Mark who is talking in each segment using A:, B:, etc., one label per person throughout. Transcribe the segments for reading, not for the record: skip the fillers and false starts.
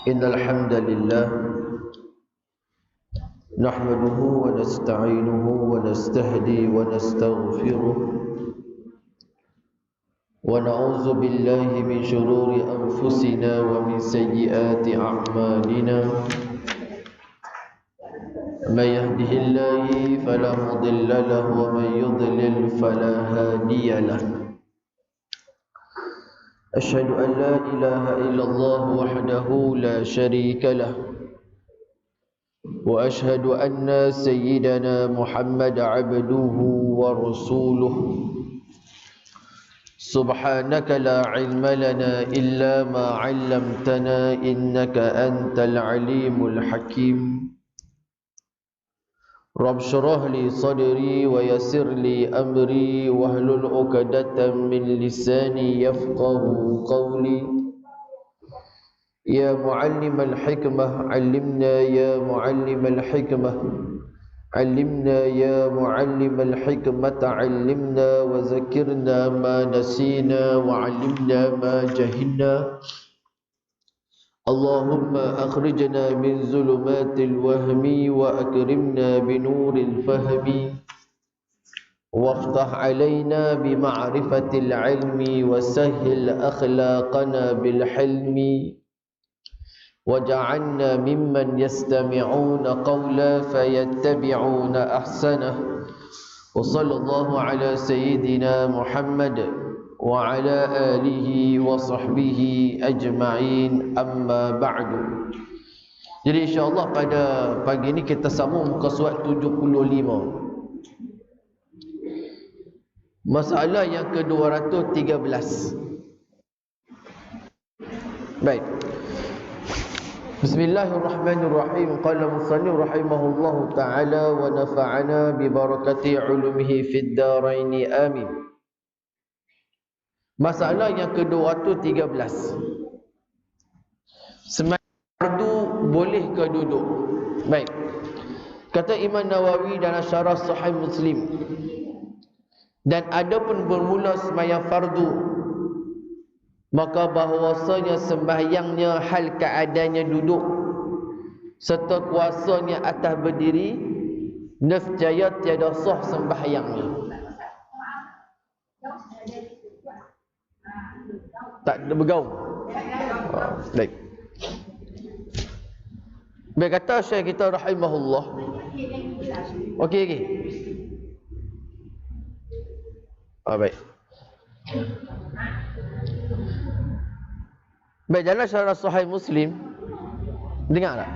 A: إن الحمد لله نحمده ونستعينه ونستهدي ونستغفره ونعوذ بالله من شرور أنفسنا ومن سيئات أعمالنا من يهده الله فلا مضل له ومن يضلل فلا هادي له أشهد أن لا إله إلا الله وحده لا شريك له وأشهد أن سيدنا محمد عبده ورسوله سبحانك لا علم لنا إلا ما علمتنا إنك أنت العليم الحكيم رب اشرح لي صدري ويسر لي أمري واحلل عقدة من لساني يفقه قولي يا معلم الحكمة علمنا يا معلم الحكمة علمنا يا معلم الحكمة علمنا وذكرنا ما نسينا وعلمنا ما جهلنا اللهم أخرجنا من ظلمات الوهم وأكرمنا بنور الفهم وافتح علينا بمعرفة العلم وسهل أخلاقنا بالحلم وجعلنا ممن يستمعون قولا فيتبعون أحسنه وصلى الله على سيدنا محمد وعلى آله وصحبه أجمعين أما بعد. Jadi insyaAllah pada pagi ini kita sambung muka surat 75, masalah yang ke-213. Baik, Bismillahirrahmanirrahim. Qala musannif rahimahullahu ta'ala wa nafa'ana bi barakati ulumihi fid darain amin. Masalah yang ke-213, sembahyang fardu boleh ke duduk? Baik, kata Imam Nawawi dalam syarah Sahih Muslim, dan adapun bermula sembahyang fardu, maka bahawasanya sembahyangnya hal keadaannya duduk serta kuasanya atas berdiri, nescaya tiada sah sembahyangnya. Tak ada bergaul. Baik. Baik, kata Syekh kita rahimahullah. Okey. Baik. Baik, dalam syarah Sahih Muslim, dengar tak?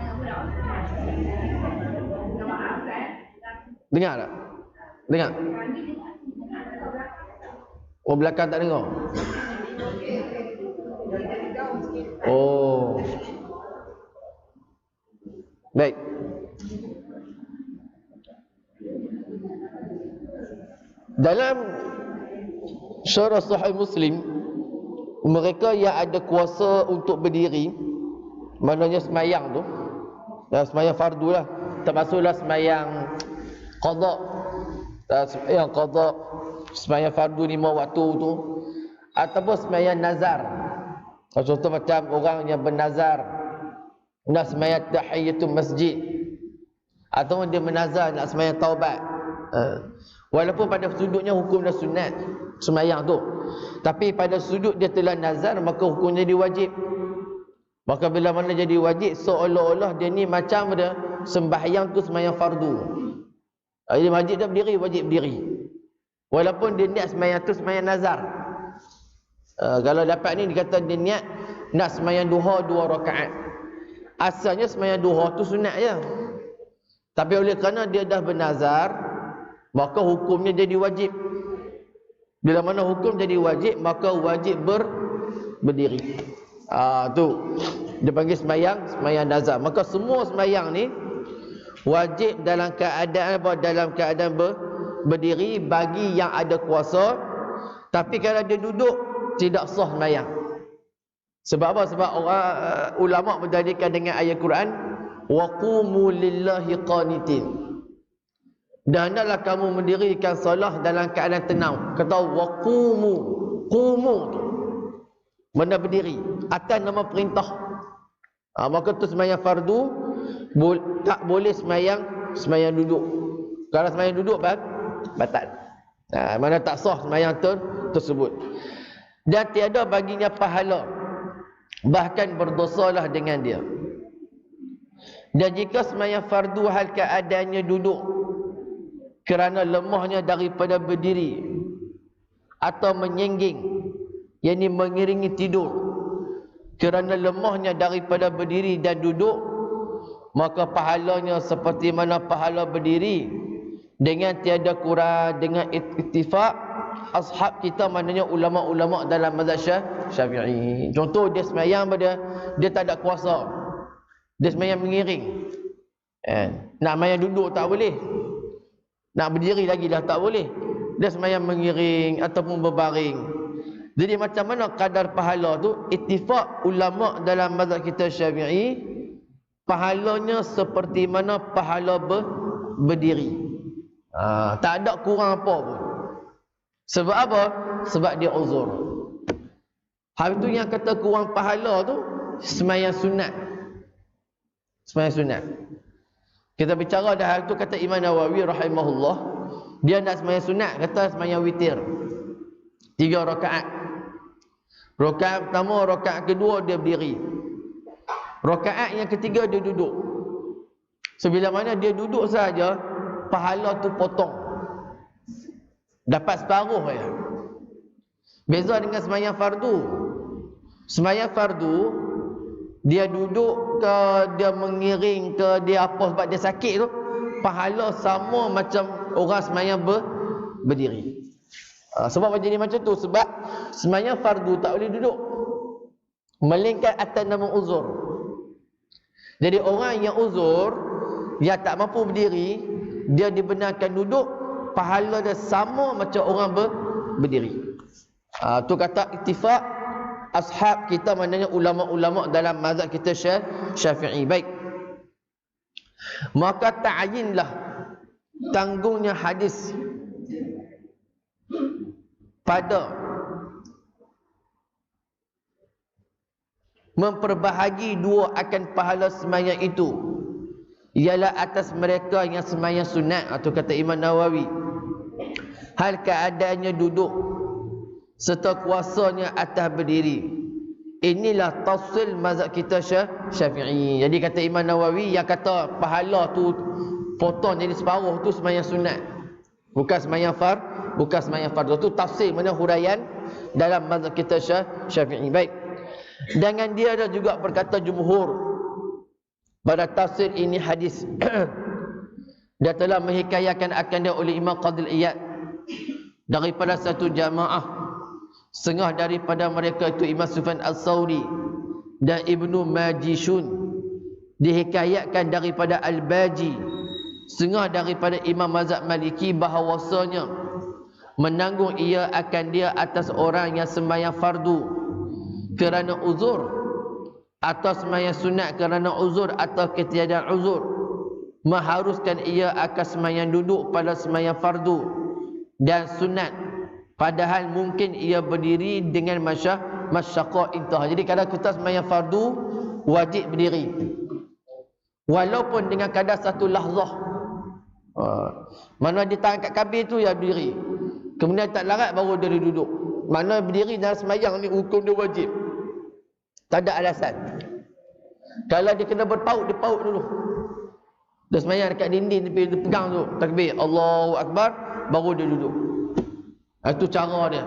A: Dengar tak? Dengar? Oh, belakang tak dengar? Oh. Baik. Dalam syarah Sahih Muslim, mereka yang ada kuasa untuk berdiri, maknanya semayang tu, semayang fardu lah, termasuklah semayang qada, semayang qada, semayang fardu 5 waktu tu, ataupun semayang nazar. Contoh macam orang yang bernazar nak semayang tahiyatul masjid, atau dia menazar nak semayang taubat, walaupun pada sudutnya hukum dan sunat semayang tu, tapi pada sudut dia telah nazar, maka hukumnya jadi wajib. Maka bila mana jadi wajib, seolah-olah dia ni macam dia sembahyang tu sembahyang fardu. Dia wajib dah berdiri, wajib berdiri, walaupun dia niat sembahyang tu sembahyang nazar. Kalau dapat ni dikata dia niat nak sembahyang duha 2 rakaat, asalnya sembahyang duha tu sunat je, tapi oleh kerana dia dah bernazar, maka hukumnya jadi wajib. Bila mana hukum jadi wajib, maka wajib berdiri. Tu dia panggil sembahyang nazar. Maka semua sembahyang ni wajib dalam keadaan berdiri bagi yang ada kuasa. Tapi kalau dia duduk, tidak sah sembahyang. Sebab apa? Sebab orang ulama berdalilkan dengan ayat Quran, wa qumu lillahi qanitin, dan hendaklah kamu mendirikan solat dalam keadaan tenang. Kata wa qumu, qumu tu benda berdiri atas nama perintah. Maka tu sembahyang fardu tak boleh sembahyang duduk. Kalau sembahyang duduk batal. Mana tak sah sembahyang tersebut. Dan tiada baginya pahala, bahkan berdosalah dengan dia. Dan jika sembahyang fardu hal keadaannya duduk kerana lemahnya daripada berdiri atau menyengging, yakni mengiringi tidur kerana lemahnya daripada berdiri dan duduk, maka pahalanya seperti mana pahala berdiri dengan tiada kurang, dengan ittifaq ashab kita, maknanya ulama-ulama dalam mazhab Syafi'i. Contoh dia sembahyang dia tak ada kuasa, dia sembahyang mengiring. Nak sembahyang duduk tak boleh, nak berdiri lagi dah tak boleh, dia sembahyang mengiring ataupun berbaring. Jadi macam mana kadar pahala tu? Ittifaq ulama dalam mazhab kita Syafi'i, pahalanya seperti mana pahala berdiri. Tak ada kurang apa pun. Sebab apa? Sebab dia uzur. Hal tu yang kata kurang pahala tu sembahyang sunat. Sembahyang sunat. Kita bicara dah hal tu, kata Imam Nawawi rahimahullah, dia nak sembahyang sunat, kata sembahyang witir 3 rakaat. Rakaat pertama, rakaat kedua dia berdiri. Rakaat yang ketiga dia duduk. Sebila mana dia duduk saja, pahala tu potong. Dapat separuh ya. Beza dengan sembahyang fardu. Sembahyang fardu dia duduk ke, dia mengiring ke, dia apa sebab dia sakit tu, pahala sama macam orang sembahyang berdiri. Sebab jadi macam tu, sebab sembahyang fardu tak boleh duduk, melainkan atas nama uzur. Jadi orang yang uzur, dia tak mampu berdiri, dia dibenarkan duduk, pahala dia sama macam orang berdiri. Tu kata ittifaq ashab kita, maknanya ulama-ulama dalam mazhab kita Syafi'i. Baik, maka ta'yinlah tanggungnya hadis pada memperbahagi dua akan pahala sembahyang itu, ialah atas mereka yang sembahyang sunat, atau kata Imam Nawawi, hal keadaannya duduk serta kuasanya atas berdiri. Inilah tafsil mazhab kita Syafi'i. Jadi kata Imam Nawawi, yang kata pahala tu potong jadi separuh tu sembahyang sunat, bukan sembahyang fardu. Tu tafsir, mana huraian dalam mazhab kita Syafi'i. Baik, dengan dia ada juga berkata jumhur pada tafsir ini hadis. Dia telah menghikayakan akan dia oleh Imam Qadil Iyad daripada satu jamaah, setengah daripada mereka itu Imam Sufyan Al-Thawri dan Ibnu Majishun, dihikayatkan daripada Al-Baji, setengah daripada Imam Mazhab Maliki, bahawasanya menanggung ia akan dia atas orang yang sembahyang fardu kerana uzur, atau sembahyang sunat kerana uzur atau ketiadaan uzur, mengharuskan ia akan sembahyang duduk pada sembahyang fardu dan sunat, padahal mungkin ia berdiri dengan masyaqah intah. Jadi kalau kita sembahyang fardu wajib berdiri, walaupun dengan kadar satu lahzah. Mana dia tahan kat kabir tu ya berdiri, kemudian tak larat baru dia duduk. Mana berdiri dalam sembahyang ni hukum dia wajib, tak ada alasan. Kalau dia kena berpaut, dia paut dulu. Dia sembahyang dekat dinding, dia pegang tu takbir Allahu Akbar, baru dia duduk. Itu cara dia.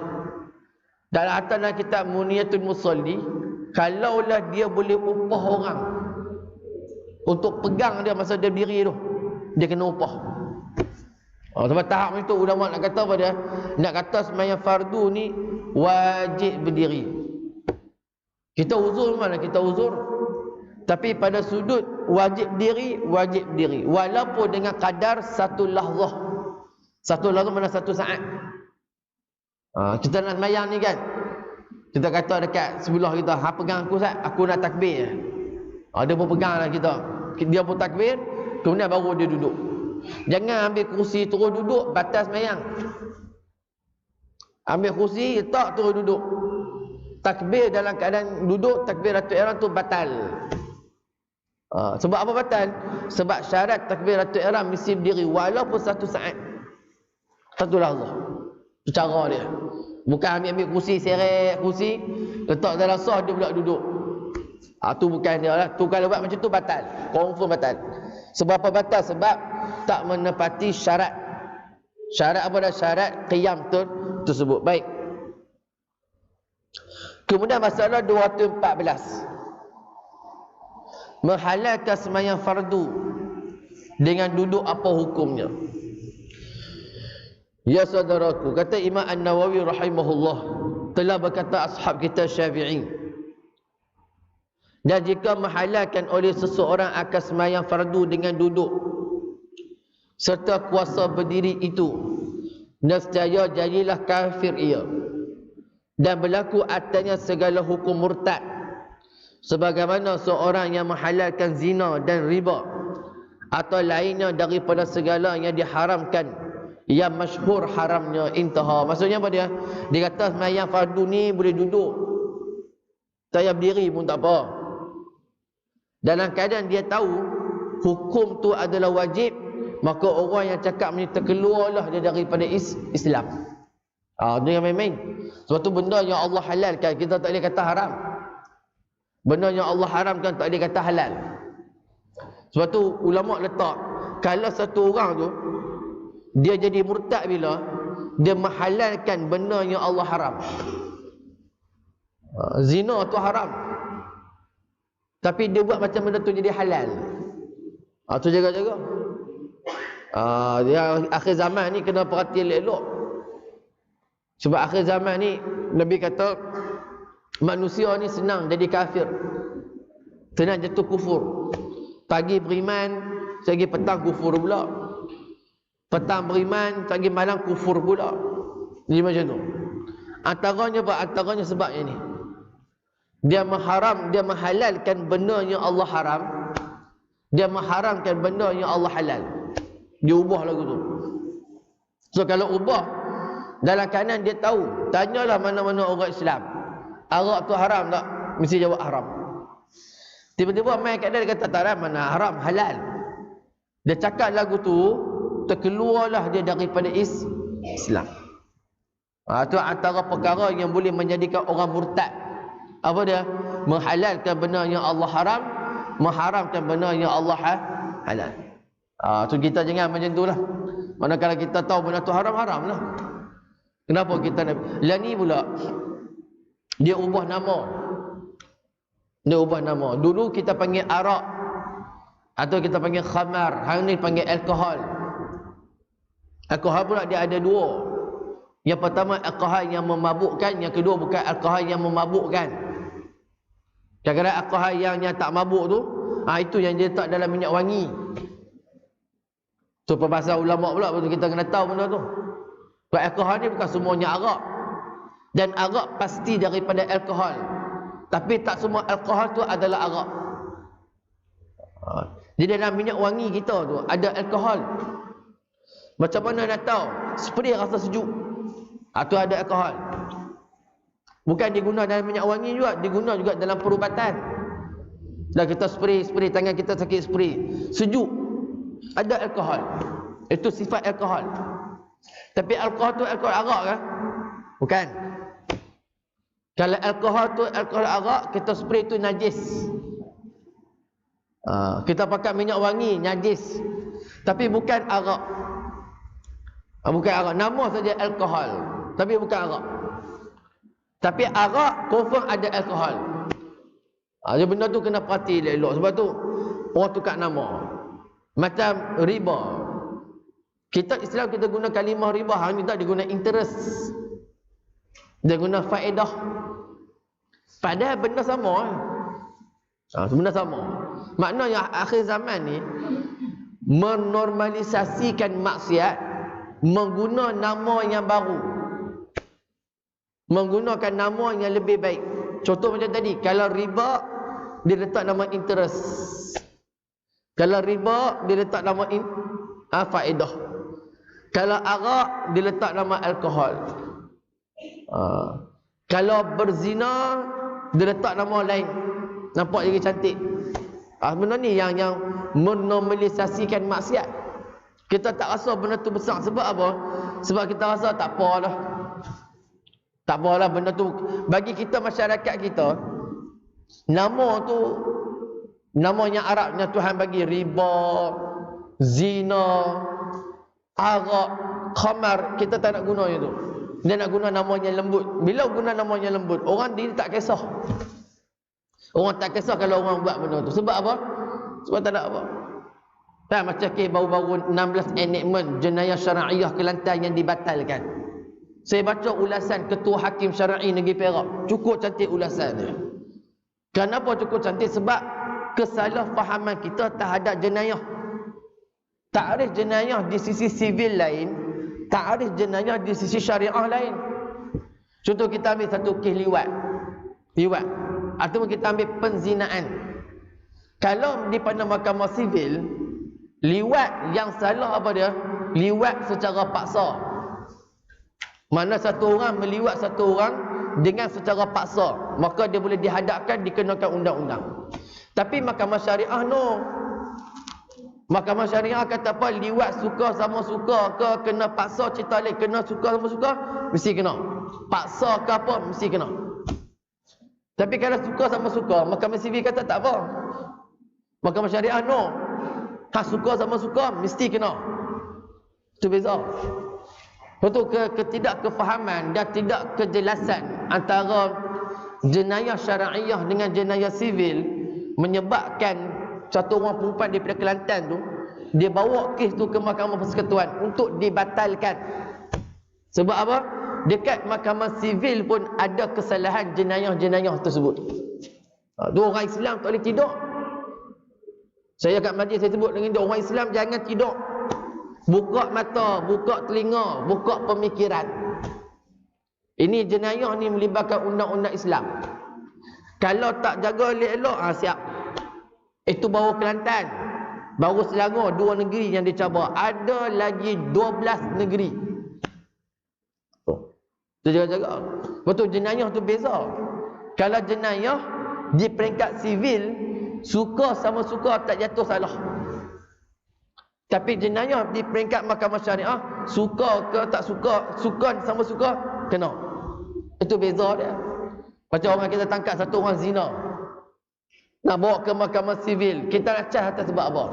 A: Dalam atas kitab Muniyatul Musalli, kalaulah dia boleh upah orang untuk pegang dia masa dia berdiri tu, dia kena upah. Sebab tahap itu ulama nak kata apa dia? Nak kata sembahyang fardu ni wajib berdiri. Kita uzur mana? Kita uzur. Tapi pada sudut wajib berdiri, walaupun dengan kadar satu lahzah. Satu lahzah mana? Satu saat. Kita nak sembahyang ni kan, kita kata dekat sebelah kita, pegang aku Ustaz, aku nak takbir. Dia pun pegang lah kita, dia pun takbir, kemudian baru dia duduk. Jangan ambil kursi terus duduk, batas sembahyang. Ambil kursi, tak terus duduk. Takbir dalam keadaan duduk, takbiratul ihram tu batal. Sebab apa batal? Sebab syarat takbiratul ihram mesti berdiri walaupun satu saat. Satu lahzah. Itu cara dia. Bukan ambil kursi, seret kursi, letak dalam sah dia pula duduk. Tu bukan dia lah. Tu kalau buat macam tu batal. Confirm batal. Sebab apa batal? Sebab tak menepati syarat. Syarat apa dah? Syarat qiyam tersebut. Baik. Kemudian masalah 214. Menghalalkan sembahyang fardu dengan duduk apa hukumnya? Ya saudaraku, kata Imam An-Nawawi rahimahullah, telah berkata ashab kita Syafi'i, dan jika menghalalkan oleh seseorang akan sembahyang fardu dengan duduk serta kuasa berdiri itu, nescaya jadilah kafir ia, dan berlaku atasnya segala hukum murtad, sebagaimana seorang yang menghalalkan zina dan riba atau lainnya daripada segala yang diharamkan yang masyhur haramnya. Intaha. Maksudnya apa dia? Dia kata sembahyang fardu ni boleh duduk, saya berdiri pun tak apa, dalam keadaan dia tahu hukum tu adalah wajib, maka orang yang cakap ni terkeluarlah dia daripada Islam. Jangan main-main. Sebab tu benda yang Allah halalkan kita tak boleh kata haram. Benda yang Allah haramkan tak boleh kata halal. Sebab tu ulama letak, kalau satu orang tu dia jadi murtad bila dia menghalalkan benda yang Allah haram. Zina tu haram, tapi dia buat macam benda tu jadi halal. Tu jaga-jaga. Dia akhir zaman ni kena perhati elok-elok. Sebab akhir zaman ni Nabi kata manusia ni senang jadi kafir, senang jatuh kufur. Pagi beriman, sehari petang kufur pula. Petang beriman, sehari malam kufur pula. Jadi macam tu. Antaranya apa? Antaranya sebabnya ni, dia menghalalkan benda yang Allah haram, dia mengharamkan benda yang Allah halal. Dia ubah lagu tu. So kalau ubah dalam keadaan dia tahu, tanyalah mana-mana orang Islam, arak tu haram tak? Mesti jawab haram. Tiba-tiba main kat dia kata tak haram, mana haram, halal. Dia cakap lagu tu, terkeluarlah dia daripada Islam. Itu antara perkara yang boleh menjadikan orang murtad. Apa dia? Menghalalkan benda yang Allah haram, mengharamkan benda yang Allah halal. Tu kita jangan macam tu lah. Manakala kita tahu benda tu haram, haram lah. Kenapa kita lah ni pula dia ubah nama. Dia ubah nama. Dulu kita panggil arak atau kita panggil khamar, hari ni panggil alkohol. Alkohol pula dia ada dua. Yang pertama alkohol yang memabukkan, yang kedua bukan alkohol yang memabukkan. Kadang-kadang alkohol yang tak mabuk tu, itu yang dia letak dalam minyak wangi. Tu perbahasan ulama pula, betul kita kena tahu benda tu. Sebab alkohol ni bukan semuanya arak. Dan arak pasti daripada alkohol. Tapi tak semua alkohol tu adalah arak. Jadi dalam minyak wangi kita tu ada alkohol. Macam mana nak tahu? Spray rasa sejuk, tu ada alkohol. Bukan diguna dalam minyak wangi juga, diguna juga dalam perubatan. Dan kita spray tangan kita sakit, spray sejuk, ada alkohol. Itu sifat alkohol. Tapi alkohol tu alkohol arak kan? Bukan. Kalau alkohol tu alkohol arak, kita spray tu najis. Kita pakai minyak wangi najis. Tapi bukan arak. Bukan arak, nama saja alkohol, tapi bukan arak. Tapi arak confirm ada alkohol. Jadi benda tu kena perhati elok. Sebab tu orang tukar nama. Macam riba. Kita Islam kita guna kalimah riba, hari ni tak dia guna interest. Dia guna faedah. Padahal benda sama. Benda sama. Maknanya akhir zaman ni menormalisasikan maksiat, mengguna nama yang baru, menggunakan nama yang lebih baik. Contoh macam tadi, kalau riba dia letak nama interest, kalau riba dia letak nama faedah, kalau arak dia letak nama alkohol, kalau berzina dia letak nama lain, nampak lagi cantik. Benda ni yang menormalisasikan maksiat. Kita tak rasa benda tu besar. Sebab apa? Sebab kita rasa tak apalah. Tak apalah benda tu. Bagi kita, masyarakat kita, nama tu, nama yang Arabnya Tuhan bagi riba, zina, arak, khamar. Kita tak nak guna itu. Dia nak guna namanya lembut. Bila guna namanya lembut, orang dia tak kisah. Orang tak kisah kalau orang buat benda tu. Sebab apa? Sebab tak ada apa. Kan macam kes baru-baru 16 enactment jenayah syara'iyah Kelantan yang dibatalkan. Saya baca ulasan Ketua Hakim Syar'i Negeri Perak. Cukup cantik ulasan dia. Kenapa cukup cantik? Sebab kesalahfahaman kita terhadap jenayah. Takrif jenayah di sisi sivil lain, takrif jenayah di sisi syariah lain. Contoh kita ambil satu kes liwat. Ataupun kita ambil penzinaan. Kalau di pada mahkamah sivil, liwat yang salah apa dia? Liwat secara paksa. Mana satu orang meliwat satu orang dengan secara paksa, maka dia boleh dihadapkan, dikenakan undang-undang. Tapi mahkamah syariah no. Mahkamah syariah kata apa? Liwat suka sama suka ke, kena paksa cerita lain, kena suka sama suka, mesti kena. Paksa ke apa, mesti kena. Tapi kalau suka sama suka, mahkamah sivil kata tak apa. Mahkamah syariah no. Suka sama suka, mesti kena. Itu beza. Betul ketidakkefahaman dan tidak kejelasan antara jenayah syara'iyah dengan jenayah sivil menyebabkan satu orang perempuan daripada Kelantan tu, dia bawa kes tu ke Mahkamah Persekutuan untuk dibatalkan. Sebab apa? Dekat Mahkamah Sivil pun ada kesalahan jenayah-jenayah tersebut. Tu orang Islam tak boleh tidur. Saya kat majlis saya sebut dengan dia, orang Islam jangan tidur. Buka mata, buka telinga, buka pemikiran. Ini jenayah ni melibatkan undang-undang Islam. Kalau tak jaga elok-elok, siap. Itu baru Kelantan, baru Selangor, 2 negeri yang dicabar. Ada lagi 12 negeri. Itu jaga-jaga. Betul, jenayah tu beza. Kalau jenayah di peringkat sivil, suka sama suka tak jatuh salah. Tapi jenayah di peringkat mahkamah syariah, suka ke tak suka, suka sama suka, kena. Itu beza dia. Macam orang kita tangkap satu orang zina, nak bawa ke mahkamah sivil, kita nak cas atas sebab apa?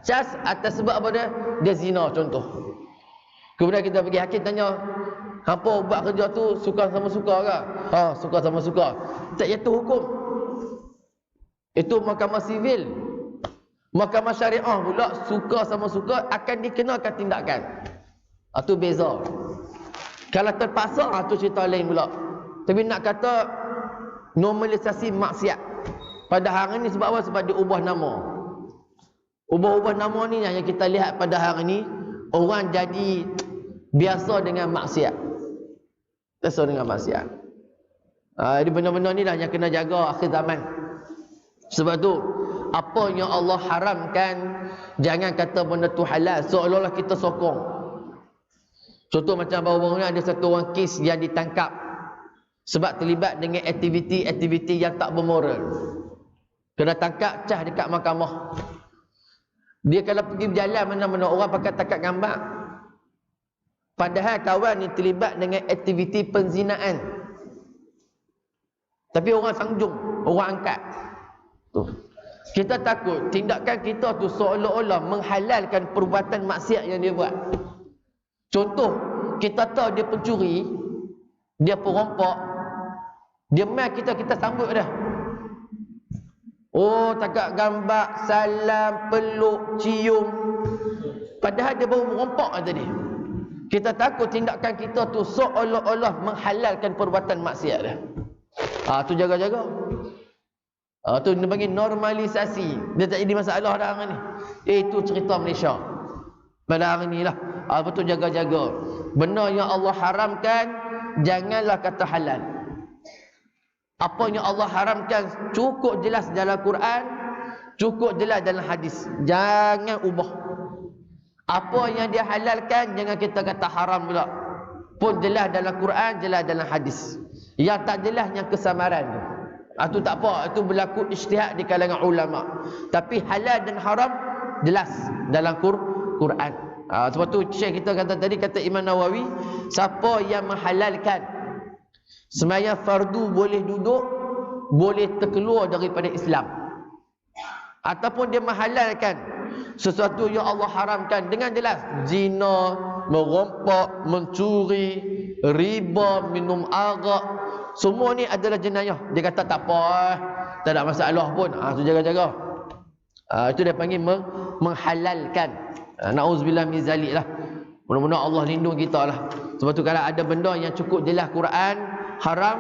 A: Cas atas sebab apa dia? Dia zina contoh. Kemudian kita pergi hakim tanya, hampa buat kerja tu suka sama suka ke? Suka sama suka. Tak jatuh hukum. Itu mahkamah sivil. Mahkamah syariah pula suka sama suka akan dikenakan tindakan. Itu beza. Kalau terpaksa, tu cerita lain pula. Tapi nak kata normalisasi maksiat pada hari ini sebab apa? Sebab dia ubah nama. Ubah-ubah nama ni yang kita lihat pada hari ini, orang jadi biasa dengan maksiat. Biasa dengan maksiat. Jadi benda-benda ni lah yang kena jaga akhir zaman. Sebab tu apa yang Allah haramkan, jangan kata benda tu halal seolah-olah kita sokong. Contoh macam baru-baru ni ada satu orang kes yang ditangkap sebab terlibat dengan aktiviti-aktiviti yang tak bermoral. Kena tangkap, cas dekat mahkamah. Dia kalau pergi berjalan mana-mana, orang pakai tangkap gambar. Padahal kawan ni terlibat dengan aktiviti penzinaan. Tapi orang sanjung, orang angkat. Tuh. Kita takut tindakan kita tu seolah-olah menghalalkan perbuatan maksiat yang dia buat. Contoh, kita tahu dia pencuri, dia perampok, dia mai kita sambut dah. Tangkap gambar, salam, peluk, cium. Padahal dia baru merompak tadi. Kita takut tindakan kita tu seolah-olah menghalalkan perbuatan maksiat dah. Tu jaga-jaga. Tu dia bagi normalisasi. Dia tak jadi masalah dah hari ni. Itu cerita Malaysia pada hari ni lah. Betul, jaga-jaga. Benda yang Allah haramkan, janganlah kata halal. Apa yang Allah haramkan cukup jelas dalam Quran, cukup jelas dalam hadis. Jangan ubah. Apa yang dia halalkan, jangan kita kata haram pula. Pun jelas dalam Quran, jelas dalam hadis. Yang tak jelas yang kesamaran tu. Itu tak apa, itu berlaku ijtihad di kalangan ulama. Tapi halal dan haram jelas dalam Quran. Sebab tu Syekh kita kata tadi, kata Imam Nawawi, siapa yang menghalalkan sembahyang fardu boleh duduk, boleh terkeluar daripada Islam. Ataupun dia menghalalkan sesuatu yang Allah haramkan dengan jelas, zina, merompak, mencuri, riba, minum arak, semua ni adalah jenayah. Dia kata tak apa, tak ada masalah pun. Tu jaga-jaga. Itu dia panggil menghalalkan. Na'udzubillah min zalik lah. Mudah-mudahan Allah lindung kita lah. Sebab tu kalau ada benda yang cukup jelas Quran haram,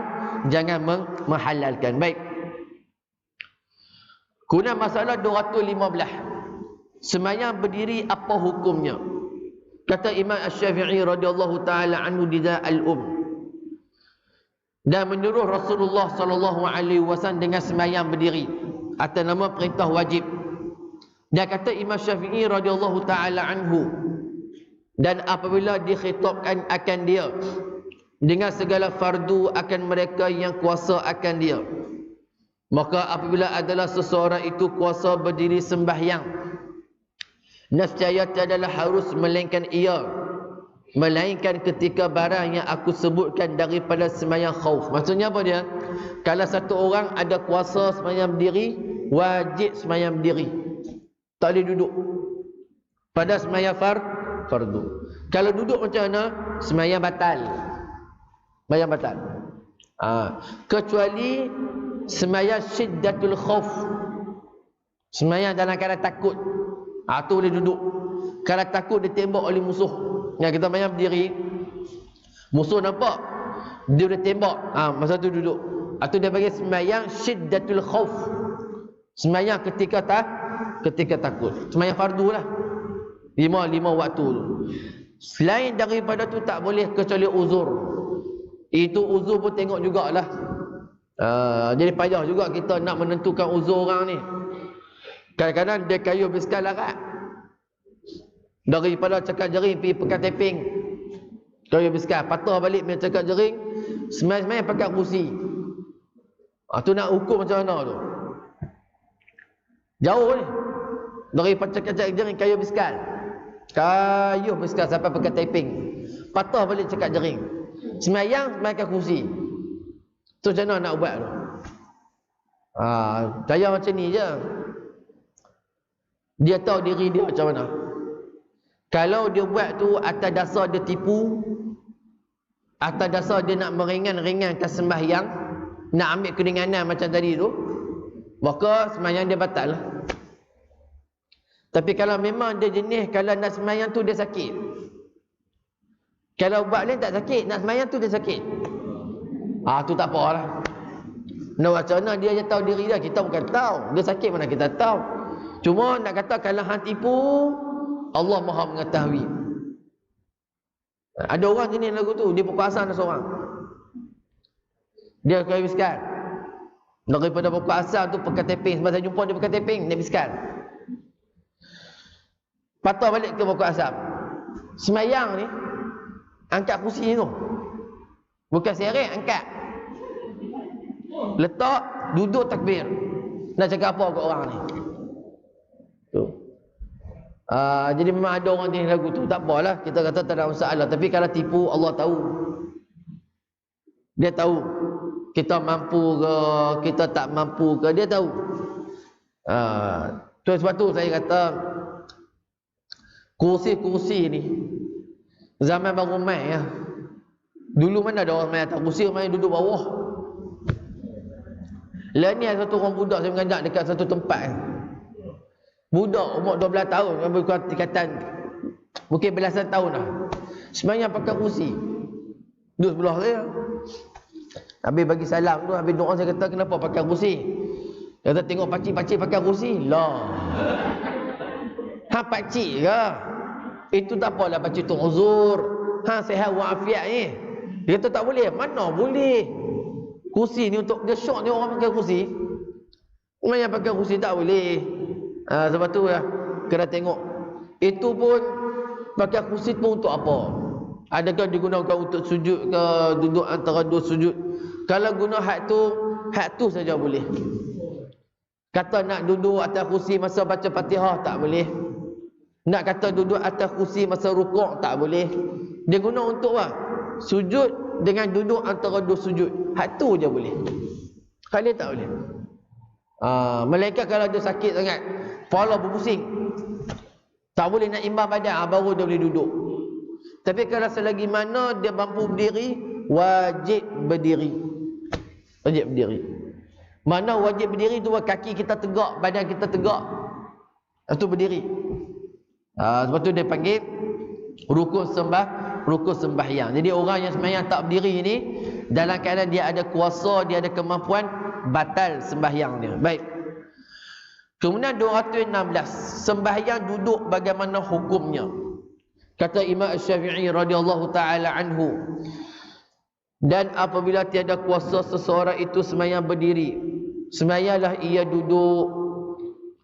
A: jangan menghalalkan. Baik. Kemudian masalah 215. Sembahyang berdiri apa hukumnya? Kata Imam Asy-Syafi'i radhiyallahu taala anhu di Al-Um, dan menyuruh Rasulullah sallallahu alaihi wasallam dengan sembahyang berdiri atas nama perintah wajib. Dan kata Imam Syafi'i radhiyallahu taala anhu, dan apabila dikhitabkan akan dia dengan segala fardu akan mereka yang kuasa akan dia, maka apabila adalah seseorang itu kuasa berdiri sembahyang, nescaya tiadalah harus melainkan ketika barang yang aku sebutkan daripada sembahyang khauf. Maksudnya apa dia? Kalau satu orang ada kuasa sembahyang berdiri, wajib sembahyang berdiri, tak boleh duduk pada sembahyang fardu. Kalau duduk macam mana? Sembahyang batal. Sembahyang batal. Kecuali sembahyang syiddatul khauf, sembahyang dalam keadaan takut, tu boleh duduk. Kalau takut ditembak oleh musuh, yang kita sembahyang berdiri, musuh nampak, dia boleh tembak, masa tu duduk. Itu dia bagi sembahyang syiddatul khauf, sembahyang ketika takut. Sembahyang fardu lah, lima waktu. Selain daripada tu tak boleh kecuali uzur. Itu uzur pun tengok jugalah. Jadi payah juga kita nak menentukan uzur orang ni. Kadang-kadang dia kayu biskal larat, daripada cakap jering pergi pekat teping, kayu biskal patah balik main cakap jering, semai-semai pakai kursi. Tu nak hukum macam mana tu? Jauh ni daripada cakap jering, kayu biskal sampai pekat teping, patah balik cakap jering, semayang pakai kursi. Tu macam mana nak buat tu? Saya macam ni je. Dia tahu diri dia macam mana. Kalau dia buat tu atas dasar dia tipu, atas dasar dia nak meringankan sembahyang, nak ambil keringanan macam tadi tu, maka sembahyang dia batal lah. Tapi kalau memang dia jenis, kalau nak sembahyang tu dia sakit, kalau buat lain tak sakit, nak sembahyang tu dia sakit, tu tak apa lah. Nak macam mana dia je tahu diri dia, kita bukan tahu. Dia sakit mana kita tahu. Cuma nak kata kalau hang tipu, Allah Maha mengetahui. Ada orang jenis lagu tu, dia pukul asar seorang, dia kayu biskal, daripada pukul asar tu pekat teping. Sebab saya jumpa dia pekat teping, naik biskal, patah balik ke pukul asar. Semayang ni angkat kursi tu, bukan seret, angkat, letak, duduk takbir. Nak cakap apa kat orang ni tu? Jadi memang ada orang jenis lagu tu. Tak apalah, kita kata tak ada masalah. Tapi kalau tipu, Allah tahu. Dia tahu kita mampu ke, kita tak mampu ke, dia tahu. Sebab tu saya kata kursi-kursi ni zaman baru main ya. Dulu mana ada orang main atas kursi, main duduk bawah. Lah ni ada satu orang budak saya mengajak dekat satu tempat. Budak umur 12 tahun, ambil tingkatan mungkin belasan tahun dah. Sebenarnya pakai kursi, duduk sebelah saya. Habis bagi salam tu, habis doa saya kata, kenapa pakai kursi? Dia kata tengok pakcik-pakcik pakai kursi. Lah, pakcik ke? Itu tak apalah, pakcik tu uzur. Sihat wa'afiat ni. Dia kata tak boleh. Mana boleh? Kursi ni untuk dia syok ni orang pakai kursi. Orang yang pakai kursi tak boleh. Sebab tu ya, kena tengok. Itu pun pakai kursi pun untuk apa? Adakah digunakan untuk sujud ke, duduk antara dua sujud? Kalau guna hak tu, hak tu saja boleh. Kata nak duduk atas kursi masa baca Fatihah tak boleh. Nak kata duduk atas kursi masa rukuk tak boleh. Dia guna untuk apa? Sujud dengan duduk antara dua sujud. Hak tu je boleh. Hak dia tak boleh. Malaikat kalau dia sakit sangat, kepala berpusing, tak boleh nak imbang badan, baru dia boleh duduk. Tapi kalau selagi mana dia mampu berdiri, wajib berdiri. Wajib berdiri. Mana wajib berdiri tu, kaki kita tegak, badan kita tegak, itu berdiri. Sebab tu dia panggil rukun sembahyang. Jadi orang yang sembahyang tak berdiri ni, dalam keadaan dia ada kuasa, dia ada kemampuan, batal sembahyang dia. Baik. Kemudian 216, sembahyang duduk bagaimana hukumnya? Kata Imam Syafi'i radhiyallahu taala anhu, dan apabila tiada kuasa seseorang itu sembahyang berdiri, sembahyanglah ia duduk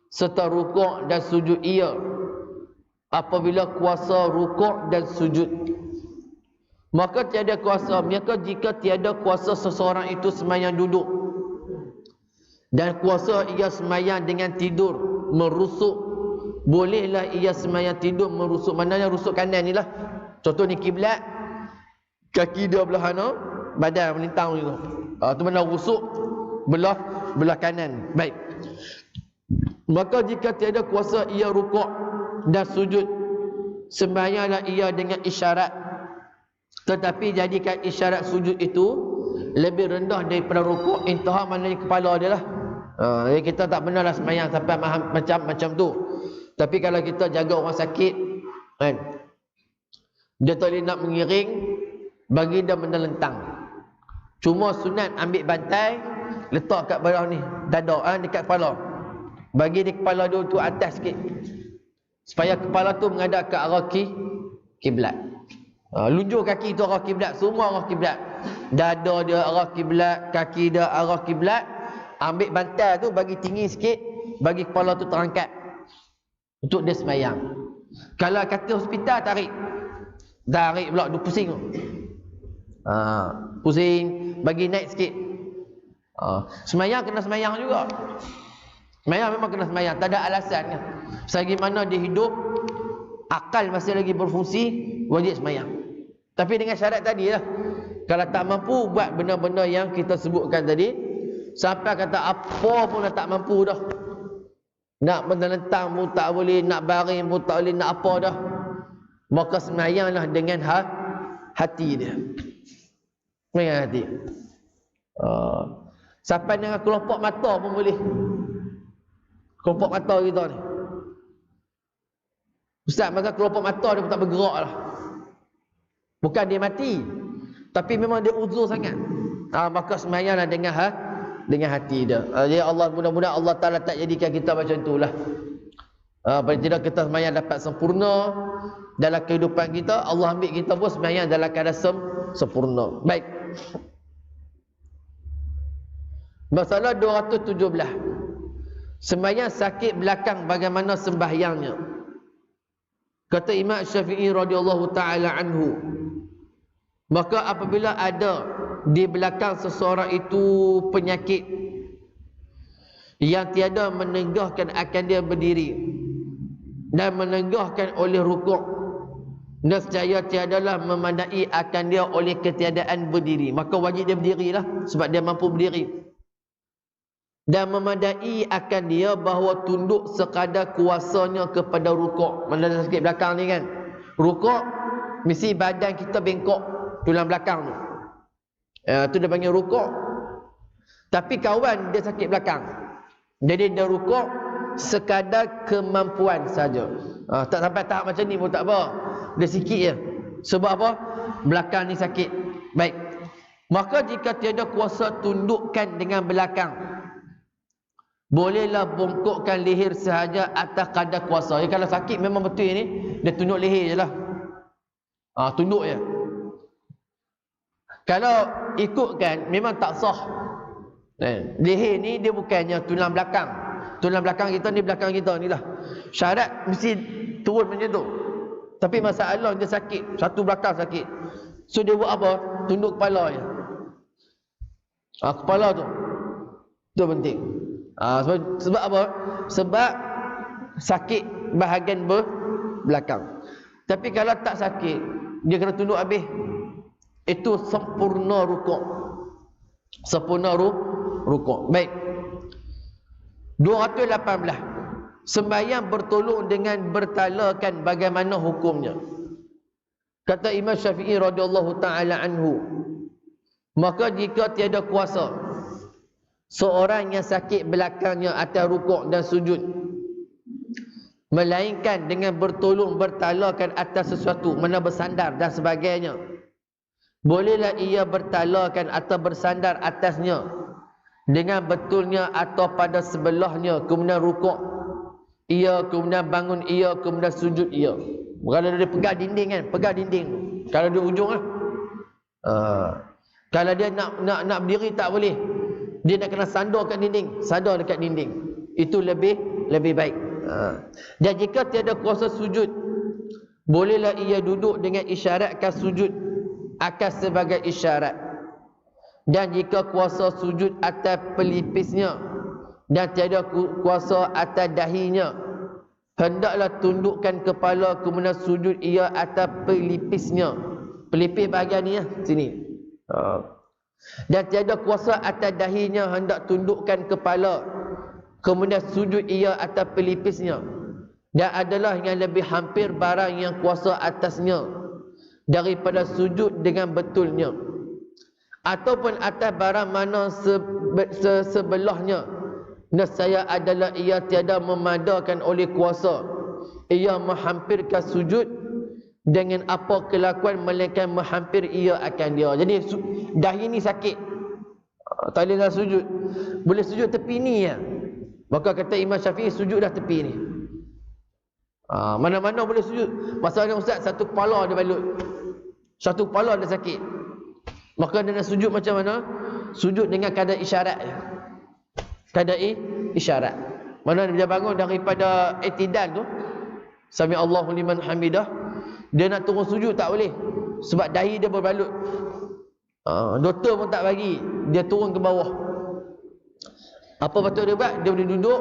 A: serta rukuk dan sujud ia apabila kuasa rukuk dan sujud. Maka tiada kuasa, maka jika tiada kuasa seseorang itu sembahyang duduk dan kuasa ia sembahyang dengan tidur merusuk, bolehlah ia sembahyang tidur merusuk. Maknanya rusuk kanan ni lah. Contoh ni kiblat, kaki dia belah mana, badan melintang gitu. Tu mana rusuk belah kanan. Baik. Maka jika tiada kuasa ia rukuk dan sujud, sembahyanglah ia dengan isyarat, tetapi jadikan isyarat sujud itu lebih rendah daripada rukuk. Intihar maknanya kepala dia lah. Jadi kita tak benarlah sembahyang sampai macam tu. Tapi kalau kita jaga orang sakit kan, dia tak boleh nak mengiring, bagi dia menelentang. Cuma sunat ambil bantai, letak kat bawah ni, dada, dekat kepala. Bagi di kepala dia tu atas sikit, supaya kepala tu menghadap ke arah kiblat. Lunjuk kaki tu arah kiblat, semua arah kiblat. Dada dia arah kiblat, kaki dia arah kiblat. Ambil bantal tu bagi tinggi sikit, bagi kepala tu terangkat, untuk dia sembahyang. Kalau kata hospital, tarik pula dia pusing tu. Pusing, bagi naik sikit. Sembahyang kena sembahyang juga. Sembahyang memang kena sembahyang, tak ada alasan kan. Selagi mana dia hidup, akal masih lagi berfungsi, wajib sembahyang. Tapi dengan syarat tadi lah. Kalau tak mampu buat benda-benda yang kita sebutkan tadi, sampai kata apa pun dah tak mampu dah, nak menentang pun tak boleh, nak baring pun tak boleh, nak apa dah, maka sembahyanglah dengan hati dia. Dengan hati. Sampai dengan kelopak mata pun boleh. Kelopak mata kita ni, Ustaz, maka kelopak mata dia pun tak bergerak lah. Bukan dia mati, tapi memang dia uzur sangat. Maka sembahyanglah dengan hati dia. Jadi Allah, mudah-mudahan Allah Ta'ala tak jadikan kita macam itulah. Paling tidak kita sembahyang dapat sempurna dalam kehidupan kita. Allah ambil kita pun sembahyang dalam keadaan sempurna. Baik. Masalah 217, sembahyang sakit belakang, bagaimana sembahyangnya? Kata Imam Syafi'i radhiyallahu ta'ala anhu, maka apabila ada di belakang seseorang itu penyakit yang tiada menegahkan akan dia berdiri dan menegahkan oleh rukuk, nescaya tiadalah memandai akan dia oleh ketiadaan berdiri, maka wajib dia berdirilah sebab dia mampu berdiri, dan memadai akan dia bahawa tunduk sekadar kuasanya kepada rukuk. Mana sakit belakang ni kan, rukuk mesti badan kita bengkok, tulang belakang tu. Tu dia panggil rukuk. Tapi kawan dia sakit belakang, jadi dia rukuk sekadar kemampuan saja. Tak sampai tahap macam ni pun tak apa, dia sikit je. Sebab apa? Belakang ni sakit. Baik. Maka jika tiada kuasa tundukkan dengan belakang, bolehlah bongkokkan leher sahaja atas kadar kuasa. Kalau sakit memang betul ni, dia tunduk leher je lah. Tunduk je. Kalau ikutkan memang tak sah. Leher ni dia bukannya tulang belakang. Tulang belakang kita ni, belakang kita ni lah. Syarat mesti turun macam tu. Tapi masalah dia sakit, satu belakang sakit. So dia buat apa? Tunduk kepala je. Kepala tu. Itu penting. Sebab apa? Sebab sakit bahagian belakang. Tapi kalau tak sakit, dia kena tunduk habis. Itu sempurna rukuk. Sempurna rukuk. Baik. 218. Sembahyang bertolong dengan bertalakan bagaimana hukumnya. Kata Imam Syafi'i radhiyallahu taala anhu, maka jika tiada kuasa seorang yang sakit belakangnya atas rukuk dan sujud, melainkan dengan bertolong bertalakan atas sesuatu, mana bersandar dan sebagainya, bolehlah ia bertalakan atau bersandar atasnya dengan betulnya atau pada sebelahnya, kemudian rukuk ia, kemudian bangun ia, kemudian sujud ia. Kalau dia pegang dinding kan, pegang dinding. Kalau dia ujung lah. Kalau dia nak berdiri tak boleh. Dia nak kena sandar kat dinding, sandar dekat dinding. Itu lebih baik. Dan jika tiada kuasa sujud, bolehlah ia duduk dengan isyaratkan sujud akan sebagai isyarat. Dan jika kuasa sujud atas pelipisnya dan tiada kuasa atas dahinya, hendaklah tundukkan kepala kemudian sujud ia atas pelipisnya. Pelipis bahagian ni ya, sini. Dan tiada kuasa atas dahinya, hendak tundukkan kepala kemudian sujud ia atas pelipisnya. Dan adalah yang lebih hampir barang yang kuasa atasnya daripada sujud dengan betulnya, ataupun atas barang mana sebelahnya. Nescaya adalah ia tiada memadakan oleh kuasa, ia menghampirkan sujud dengan apa kelakuan, melainkan menghampir ia akan dia. Jadi dahi ni sakit, tak boleh nak sujud, boleh sujud tepi ni ya. Maka kata Imam Syafi'i, sujudlah tepi ni. Mana-mana boleh sujud. Masalahnya ustaz, satu kepala dia balut, satu kepala dia sakit, maka dia nak sujud macam mana? Sujud dengan kadar isyarat. Kadar isyarat. Mana dia bangun daripada i'tidal tu, sami Allahu liman hamidah, dia nak turun sujud tak boleh, sebab dahi dia berbalut. Doktor pun tak bagi dia turun ke bawah. Apa betul dia buat? Dia boleh duduk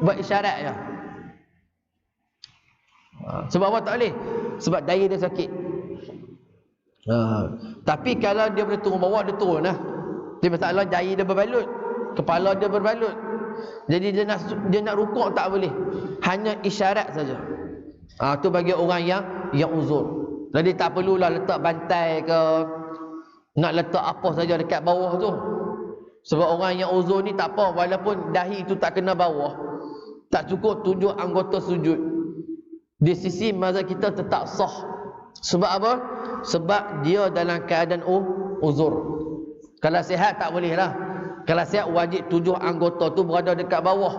A: buat isyarat je. Sebab apa tak boleh? Sebab dahi dia sakit. Tapi kalau dia boleh turun bawah, dia turun lah. Dia masalah dahi dia berbalut, kepala dia berbalut. Jadi dia nak rukuk tak boleh, hanya isyarat saja. Tu bagi orang yang uzur. Jadi tak perlulah letak bantai ke, nak letak apa saja dekat bawah tu. Sebab orang yang uzur ni tak apa, walaupun dahi tu tak kena bawah, tak cukup 7 anggota sujud, di sisi mazhab kita tetap sah. Sebab apa? Sebab dia dalam keadaan uzur. Kalau sihat tak boleh lah. Kalau sihat wajib 7 anggota tu berada dekat bawah.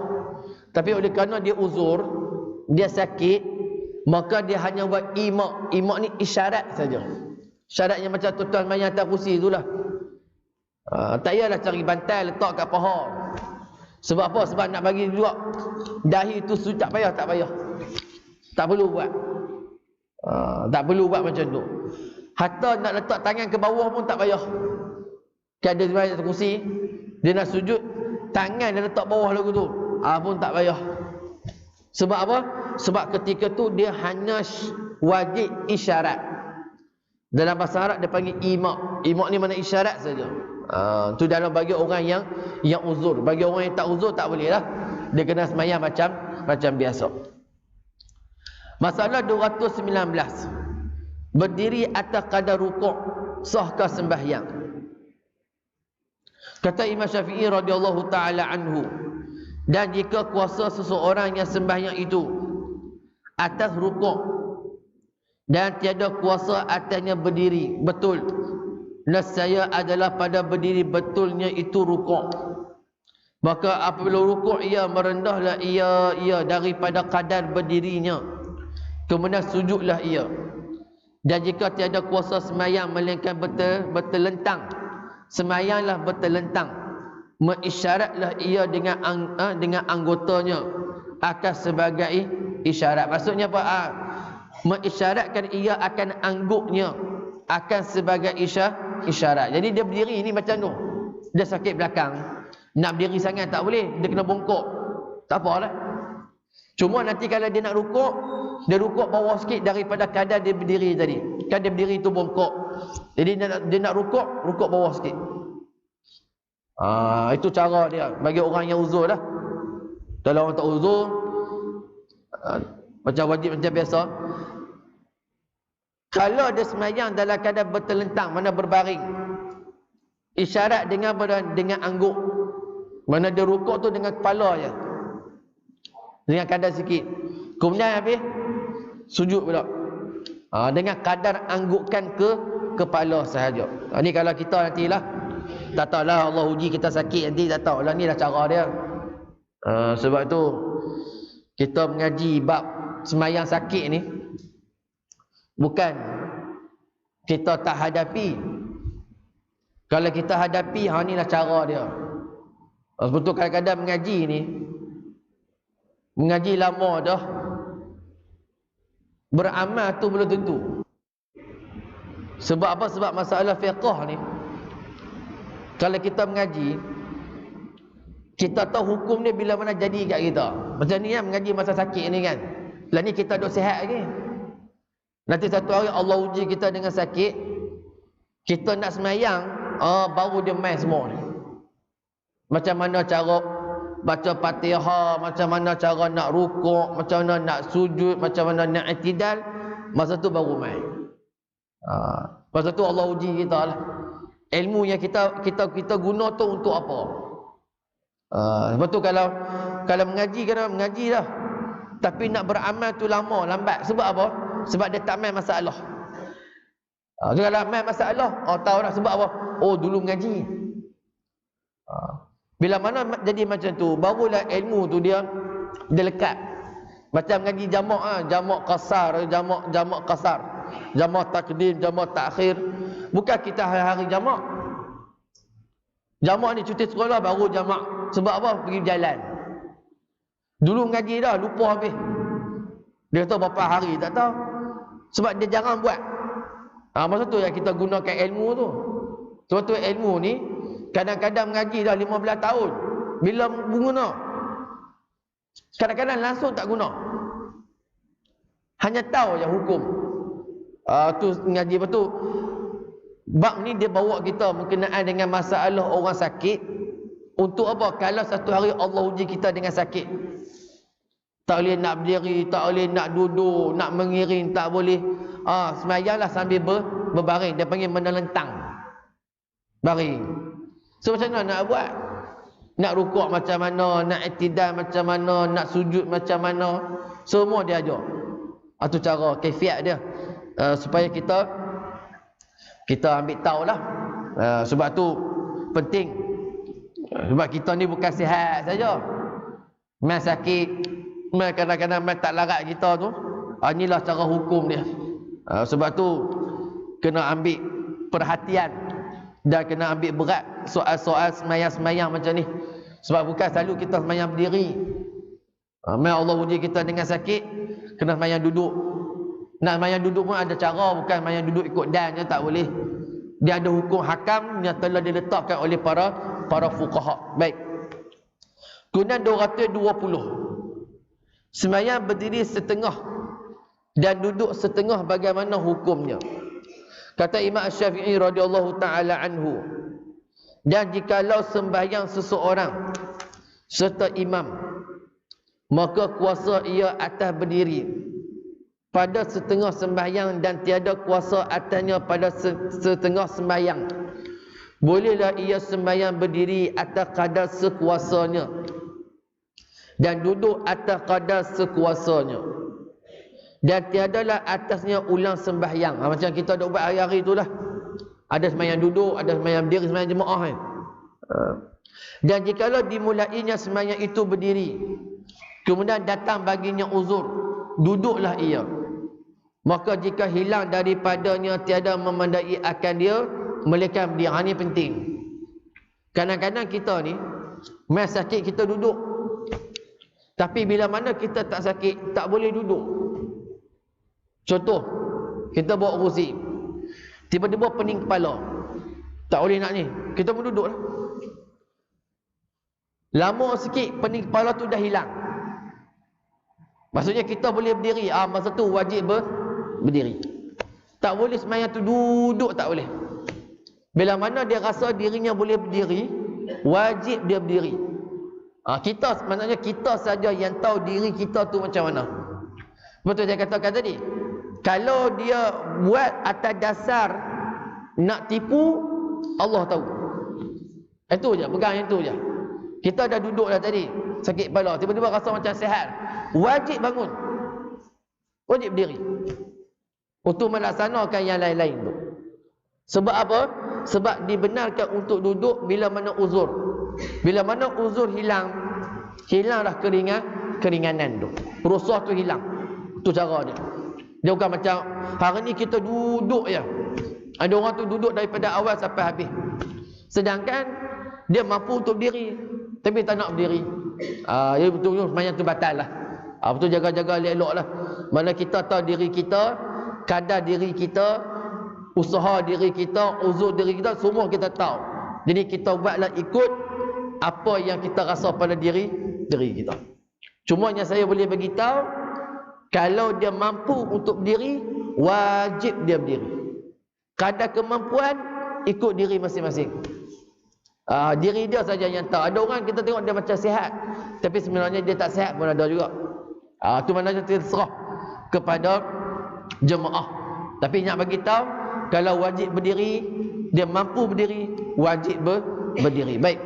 A: Tapi oleh kerana dia uzur, dia sakit, maka dia hanya buat imak. Imak ni isyarat saja. Syaratnya macam tuan mayat atas kursi itulah. Tak payahlah cari bantal letak kat paha. Sebab apa? Sebab nak bagi juga dahi tu sujud, tak payah. Tak perlu buat. Tak perlu buat macam tu. Hatta nak letak tangan ke bawah pun tak payah. Kan ada mayat atas kursi, dia nak sujud, tangan dia letak bawah lagu tu, pun tak payah. Sebab apa? Sebab ketika tu dia hanya wajib isyarat. Dalam bahasa Arab dia panggil imak. Imak ni mana isyarat saja. Tu dalam bagi orang yang uzur. Bagi orang yang tak uzur tak boleh lah. Dia kena semayang macam biasa. Masalah 219. Berdiri atas kadar rukuk, sahkah sembahyang? Kata Imam Syafi'i radhiyallahu taala anhu, dan jika kuasa seseorang yang sembahyang itu atas rukuk dan tiada kuasa atasnya berdiri betul, nescaya adalah pada berdiri betulnya itu rukuk. Maka apabila rukuk ia merendahlah ia daripada kadar berdirinya, kemudian sujudlah ia. Dan jika tiada kuasa semayang melainkan bertelentang, semayanglah bertelentang, mengisyaratlah ia dengan anggotanya akan sebagai isyarat. Maksudnya apa? Mengisyaratkan ia akan angguknya akan sebagai isyarat. Jadi dia berdiri ni macam tu, dia sakit belakang, Nak berdiri sangat tak boleh, dia kena bongkok. Tak apalah. Cuma nanti kalau dia nak rukuk, dia rukuk bawah sikit daripada kadar dia berdiri tadi. Kan dia berdiri tu bongkok. Jadi dia nak rukuk bawah sikit. Itu cara dia bagi orang yang uzur dah. Kalau orang tak uzur, macam wajib macam biasa. Kalau dia semayang dalam keadaan bertelentang, mana berbaring, isyarat dengan angguk. Mana dia rukuk tu dengan kepala je, dengan kadar sikit. Kemudian habis sujud pula, dengan kadar anggukan ke kepala sahaja. Ni kalau kita nantilah, tak tahulah Allah uji kita sakit nanti, tak tahulah, ni dah cara dia. Sebab tu kita mengaji bab semayang sakit ni, bukan kita tak hadapi. Kalau kita hadapi, ni lah cara dia. Sebab tu kadang-kadang mengaji ni, mengaji lama dah, beramal tu belum tentu. Sebab apa? Sebab masalah fiqh ni, kalau kita mengaji, kita tahu hukum ni bila mana jadi kat kita. Macam ni kan, mengaji masa sakit ni kan, lah ni kita duk sihat lagi. Nanti satu hari Allah uji kita dengan sakit, kita nak semayang, baru dia main semua ni. Macam mana cara baca Fatihah, macam mana cara nak rukuk, macam mana nak sujud, macam mana nak i'tidal, masa tu baru main. Masa tu Allah uji kita lah. Ilmu yang kita guna tu untuk apa? Sebab tu kalau mengaji, kena mengaji dah, tapi nak beramal tu lama, lambat. Sebab apa? Sebab dia tak main masalah. Kalau main masalah, tahu dah sebab apa? Dulu mengaji. Bila mana jadi macam tu, barulah ilmu tu dia lekat. Macam mengaji jamak, jamak qasar, jamak qasar, jamak takdim, jamak takhir. Bukan kita hari-hari jamak. Jamak ni cuti sekolah baru jamak. Sebab apa? Pergi berjalan. Dulu mengaji dah, lupa habis. Dia tahu berapa hari, tak tahu. Sebab dia jarang buat. Masa tu yang kita gunakan ilmu tu. Sebab tu ilmu ni, kadang-kadang mengaji dah 15 tahun. Bila guna? Kadang-kadang langsung tak guna. Hanya tahu je hukum. Tu mengaji betul. Bab ni dia bawa kita berkenaan dengan masalah orang sakit. Untuk apa? Kalau satu hari Allah uji kita dengan sakit, tak boleh nak berdiri, tak boleh nak duduk, nak mengiring, tak boleh. Semayanglah sambil berbaring. Dia panggil menelentang, baring. So macam mana nak buat? Nak rukuk macam mana, nak i'tidal macam mana, nak sujud macam mana, semua dia ajar. Itu cara, kaifiat dia, supaya kita ambil tahulah. Sebab tu penting. Sebab kita ni bukan sihat saja, main sakit, main kadang-kadang main tak larat kita tu. Inilah cara hukum dia. Sebab tu kena ambil perhatian dan kena ambil berat soal-soal semayang-semayang macam ni. Sebab bukan selalu kita semayang berdiri. Main Allah uji kita dengan sakit, kena semayang duduk. Nak semayang duduk pun ada cara, bukan semayang duduk ikut dan je, tak boleh. Dia ada hukum hakam yang telah diletakkan oleh para fuqaha. Baik. Kemudian 220. Semayang berdiri setengah dan duduk setengah, bagaimana hukumnya? Kata Imam Syafi'i radhiyallahu taala anhu, dan jikalau sembahyang seseorang serta imam, maka kuasa ia atas berdiri pada setengah sembahyang dan tiada kuasa atasnya pada setengah sembahyang. Bolehlah ia sembahyang berdiri atas kadar sekuasanya dan duduk atas kadar sekuasanya, dan tiadalah atasnya ulang sembahyang. Macam kita duk buat hari-hari itulah. Ada sembahyang duduk, ada sembahyang berdiri, sembahyang jemaah kan. Dan jikalau dimulainya sembahyang itu berdiri, kemudian datang baginya uzur, duduklah ia. Maka jika hilang daripadanya, tiada memandai akan dia, melainkan berdiri. Ini penting. Kadang-kadang kita ni main sakit, kita duduk. Tapi bila mana kita tak sakit, tak boleh duduk. Contoh, kita bawa kerusi, tiba-tiba pening kepala, tak boleh nak ni, kita pun duduk lah. Lama sikit pening kepala tu dah hilang. Maksudnya kita boleh berdiri, masa tu wajib berdiri. Tak boleh sembahyang tu duduk, tak boleh. Bila mana dia rasa dirinya boleh berdiri, wajib dia berdiri. Kita, maknanya kita saja yang tahu diri kita tu macam mana. Betul saya katakan tadi. Kalau dia buat atas dasar nak tipu, Allah tahu. Itu je, pegang yang tu je. Kita dah duduk dah tadi, sakit kepala, tiba-tiba rasa macam sihat, wajib bangun, wajib berdiri untuk melaksanakan yang lain-lain tu. Sebab apa? Sebab dibenarkan untuk duduk bila mana uzur. Bila mana uzur hilanglah keringanan tu, rusuh tu hilang. Itu cara dia. Dia bukan macam hari ni kita duduk je. Ada orang tu duduk daripada awal sampai habis, sedangkan dia mampu untuk berdiri tapi tak nak berdiri. Dia betul-betul sembahyang tu batal lah. Betul, jaga-jaga elok lah. Mana kita tahu diri kita, kadar diri kita, usaha diri kita, uzur diri kita, semua kita tahu. Jadi kita buatlah ikut apa yang kita rasa pada diri kita. Cuma yang saya boleh bagi tahu, kalau dia mampu untuk berdiri, wajib dia berdiri. Kadar kemampuan ikut diri masing-masing. Diri dia saja yang tahu. Ada orang kita tengok dia macam sihat, tapi sebenarnya dia tak sihat pun ada juga. Itu maknanya terserah kepada jemaah. Tapi nak bagi tahu, kalau wajib berdiri, dia mampu berdiri, wajib berdiri. Baik.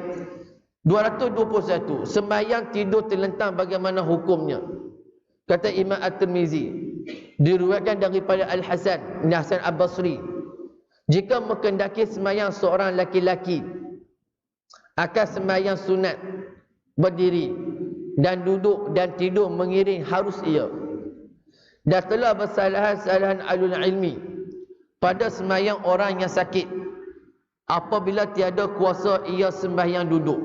A: 221. Sembahyang tidur terlentang bagaimana hukumnya? Kata Imam At-Tirmizi, diriwayatkan daripada Al-Hasan Al-Basri, jika menghendaki sembahyang seorang laki-laki akan sembahyang sunat, berdiri dan duduk dan tidur mengiring harus ia. Dan telah bersalahan-salahan alul ilmi pada sembahyang orang yang sakit, apabila tiada kuasa ia sembahyang duduk,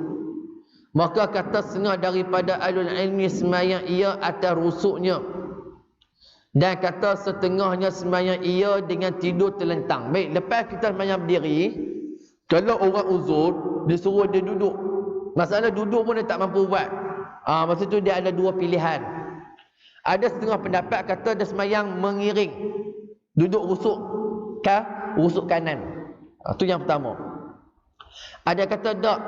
A: maka kata setengah daripada alul ilmi sembahyang ia atas rusuknya, dan kata setengahnya sembahyang ia dengan tidur terlentang. Baik, lepas kita sembahyang berdiri, kalau orang uzur disuruh dia duduk, masalah duduk pun dia tak mampu buat. Masa tu dia ada dua pilihan. Ada setengah pendapat kata dia sembahyang mengiring, duduk rusuk rusuk kanan. Itu yang pertama. Ada kata tak,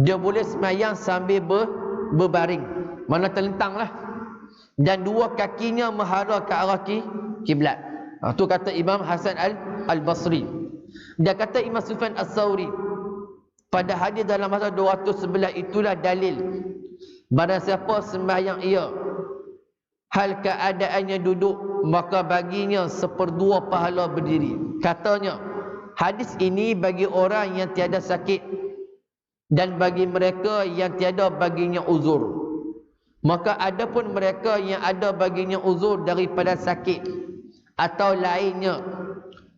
A: dia boleh sembahyang sambil berbaring, mana terlentang lah, dan dua kakinya menghadap ke arah kiblat. Itu kata Imam Hasan Al-Basri. Dia kata Imam Sufyan As-Sauri, pada hadis dalam masa 211 itulah dalil barang siapa sembahyang ia hal keadaannya duduk, maka baginya seperdua pahala berdiri. Katanya, hadis ini bagi orang yang tiada sakit dan bagi mereka yang tiada baginya uzur. Maka adapun mereka yang ada baginya uzur daripada sakit atau lainnya,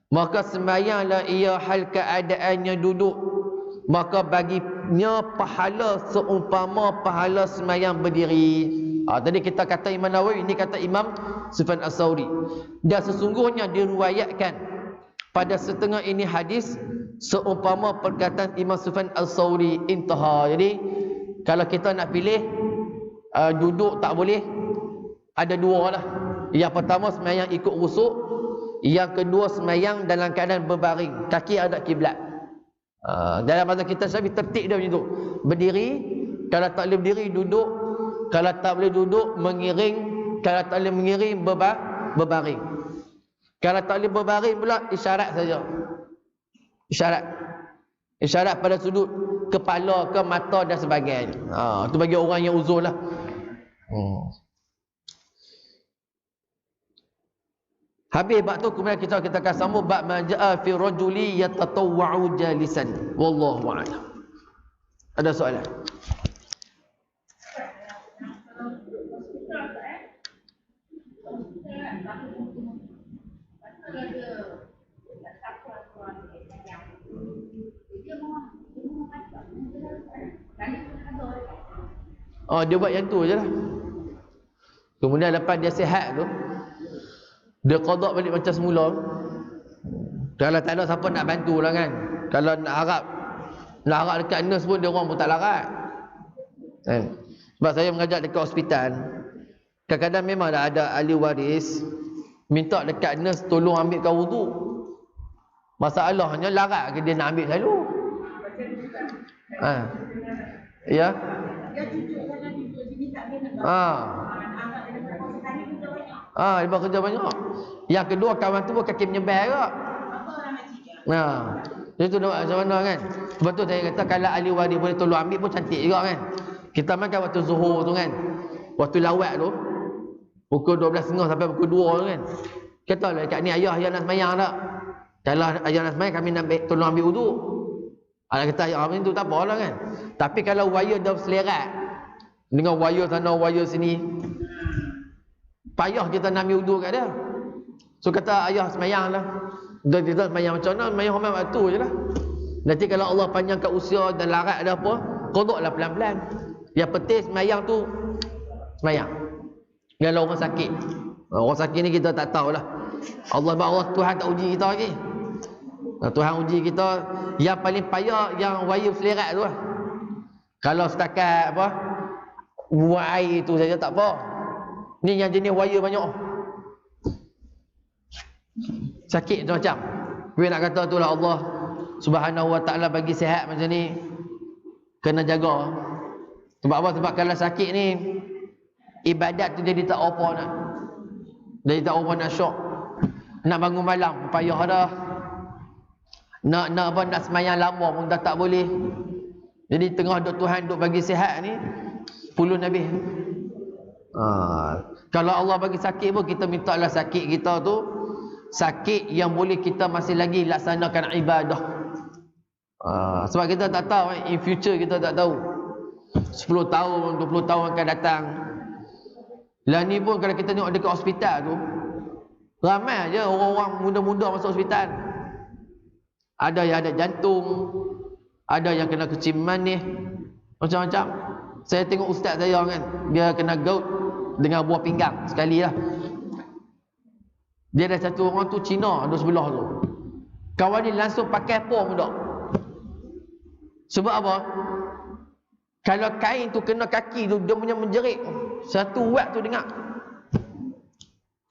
A: maka sembahyanglah ia hal keadaannya duduk, maka baginya pahala seumpama pahala sembahyang berdiri. Tadi kita kata Imam Nawawi, ini kata Imam Sufyan As-Sauri. Dan sesungguhnya diriwayatkan pada setengah ini hadis seumpama perkataan Imam Sufyan As-Sauri, intaha. Jadi kalau kita nak pilih, duduk tak boleh, ada dua lah. Yang pertama sembahyang ikut rusuk, yang kedua sembahyang dalam keadaan berbaring, kaki ada kiblat. Dalam masa kita Syafi'i tertib dia macam tu. Berdiri, kalau tak boleh berdiri duduk, kalau tak boleh duduk mengiring, kalau tak boleh mengiring berbaring. Kalau tak boleh berbaring pula isyarat saja. Isyarat pada sudut kepala ke mata dan sebagainya. Itu bagi orang yang uzur lah. Habis bab tu, kemudian kita akan sambung bab majaa fi rajuli yatatawwa'u jalisan. Wallahu a'lam. Ada soalan? Dia buat yang tu je lah. Kemudian lepas dia sihat tu, dia qada balik macam semula. Kalau tak ada siapa nak bantu lah kan. Kalau nak harap dekat nurse pun dia orang pun tak larat. Sebab saya mengajar dekat hospital, kadang-kadang memang ada ahli waris minta dekat nurse tolong ambilkan wuduk. Masalahnya larat ke dia nak ambil selalu. Ya. Dia buat kerja banyak. Yang kedua, kawan tu pun kaki menyebar juga. Itu macam mana kan. Sebab tu saya kata kalau ahli waris boleh tolong ambil pun cantik juga kan. Kita makan waktu zuhur tu kan, waktu lawat tu pukul 12.30 sampai pukul 2 tu kan. Katalah kat ni ayah nak semayang tak? Kalau ayah nak semayang, kami nak tolong ambil wuduk. Anak kata ayah ambil tu tak apalah kan. Tapi kalau wire dah selerat dengan wire sana wire sini, payah kita nak ambil wuduk kat dia. So kata ayah semayang lah. Dan kita semayang macam mana? Semayang hormat waktu je lah. Nanti kalau Allah panjangkan usia dan larat ada apa, qadaklah pelan-pelan. Yang penting semayang tu semayang. Kalau orang sakit, orang sakit ni kita tak tahulah. Allah Tuhan tak uji kita lagi. Tuhan uji kita. Yang paling payah yang wire selerat tu lah. Kalau setakat apa, buat air tu saja tak apa. Ni yang jenis wire banyak, sakit macam-macam. Tapi nak kata tu lah, Allah Subhanahu Wa Ta'ala bagi sihat macam ni, kena jaga. Sebab apa? Sebab kalau sakit ni, ibadat tu jadi tak apa nak. Jadi tak apa nak syok. Nak bangun malam payah dah. Nak semayang lama pun dah tak boleh. Jadi tengah duk Tuhan duk bagi sihat ni, puluh Nabi. Kalau Allah bagi sakit pun kita minta lah sakit kita tu sakit yang boleh kita masih lagi laksanakan ibadah. Sebab kita tak tahu, in future kita tak tahu 10 tahun, 20 tahun akan datang. Lah ni pun kalau kita tengok dekat hospital tu, ramai je orang-orang muda-muda masuk hospital. Ada yang ada jantung, ada yang kena kencing manis, macam-macam. Saya tengok ustaz saya kan, dia kena gout dengan buah pinggang sekali lah. Dia ada satu orang tu Cina, ada sebelah tu. Kawan ni langsung pakai pom dah. Sebab apa? Kalau kain tu kena kaki tu, dia punya menjerit. Satu wat tu dengar.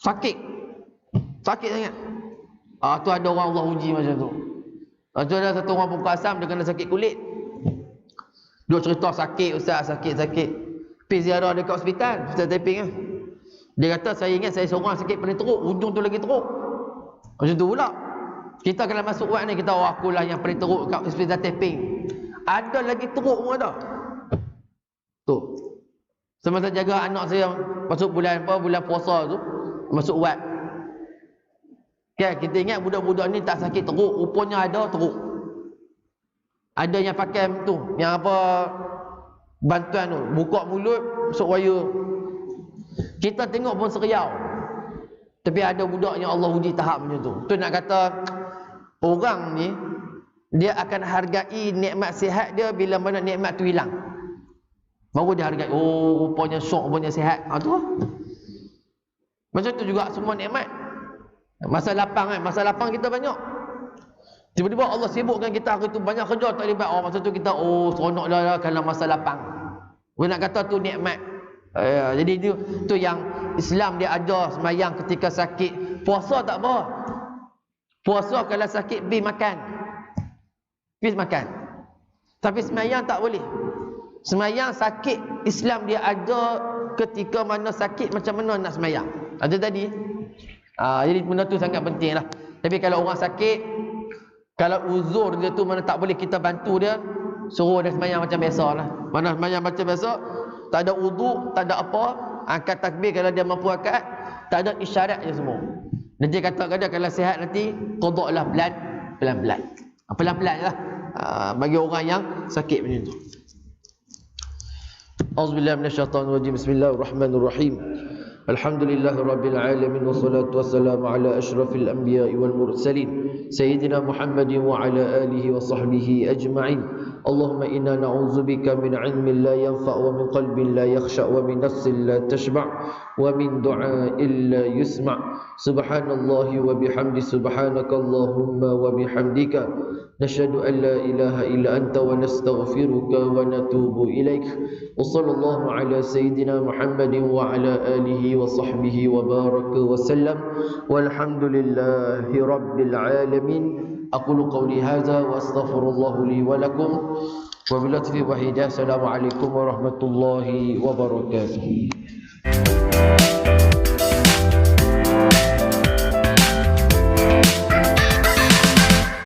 A: Sakit. Sakit sangat. Tu ada orang Allah uji macam tu. Tu ada satu orang perempuan Asam, dia kena sakit kulit. Dia cerita sakit ustaz, sakit-sakit. Pergi ziarah dekat hospital, hospital Taiping kan. Dia kata, saya ingat saya seorang sakit paling teruk, ujung tu lagi teruk. Macam tu pula. Kita kalau masuk wad ni, kita akulah yang paling teruk kat hospital Taiping. Ada lagi teruk pun ada. Tu. Semasa jaga anak saya masuk bulan puasa tu, masuk wad. Kan kita ingat budak-budak ni tak sakit teruk, rupanya ada teruk. Ada yang pakai tu, yang apa bantuan tu, buka mulut masuk wire. Kita tengok pun seriau. Tapi ada budak yang Allah uji tahap macam tu. Tu nak kata orang ni dia akan hargai nikmat sihat dia bila mana nikmat tu hilang. Baru dia hargai, oh rupanya syok, rupanya sihat. Tu lah. Macam tu juga semua nikmat. Masa lapang kan, masa lapang kita banyak. Tiba-tiba Allah sibukkan kita hari tu banyak kerja tak libat. Masa tu kita seronok dah kalau masa lapang. Nak kata tu nikmat. Jadi tu yang Islam dia ajar semayang ketika sakit. Puasa tak apa. Puasa kalau sakit pergi makan. Pergi makan. Tapi semayang tak boleh. Semayang sakit, Islam dia ajar ketika mana sakit macam mana nak semayang. Ada tadi. Jadi benda tu sangat penting lah. Tapi kalau orang sakit, kalau uzur dia tu mana tak boleh kita bantu dia, suruh dia semayang macam biasa lah. Mana semayang macam biasa, tak ada wudu, tak ada apa, angkat takbir kalau dia mampu angkat, tak ada isyarat je semua. Nanti kata dia kalau sihat nanti qadaklah pelan-pelan. Pelan-pelan lah bagi orang yang sakit macam tu. Auzubillahi minasyaitonirrajim. Bismillahirrahmanirrahim. Alhamdulillahirabbil alamin wassalatu wassalamu ala asyrafil anbiya'i wal mursalin sayyidina Muhammadin wa ala alihi wa sahbihi ajma'in. اللهم إنا نعوذ بك من علم لا ينفع ومن قلب لا يخشع ومن نفس لا تشبع ومن دعاء لا يسمع سبحان الله وبحمده سبحانك اللهم وبحمدك نشهد أن لا إله إلا أنت ونستغفرك ونتوب إليك وصلى الله على سيدنا محمد وعلى آله وصحبه وبارك وسلم والحمد لله رب العالمين أقول قولي هذا وأستغفر الله لي ولكم وباللطف وحده السلام عليكم ورحمة الله وبركاته.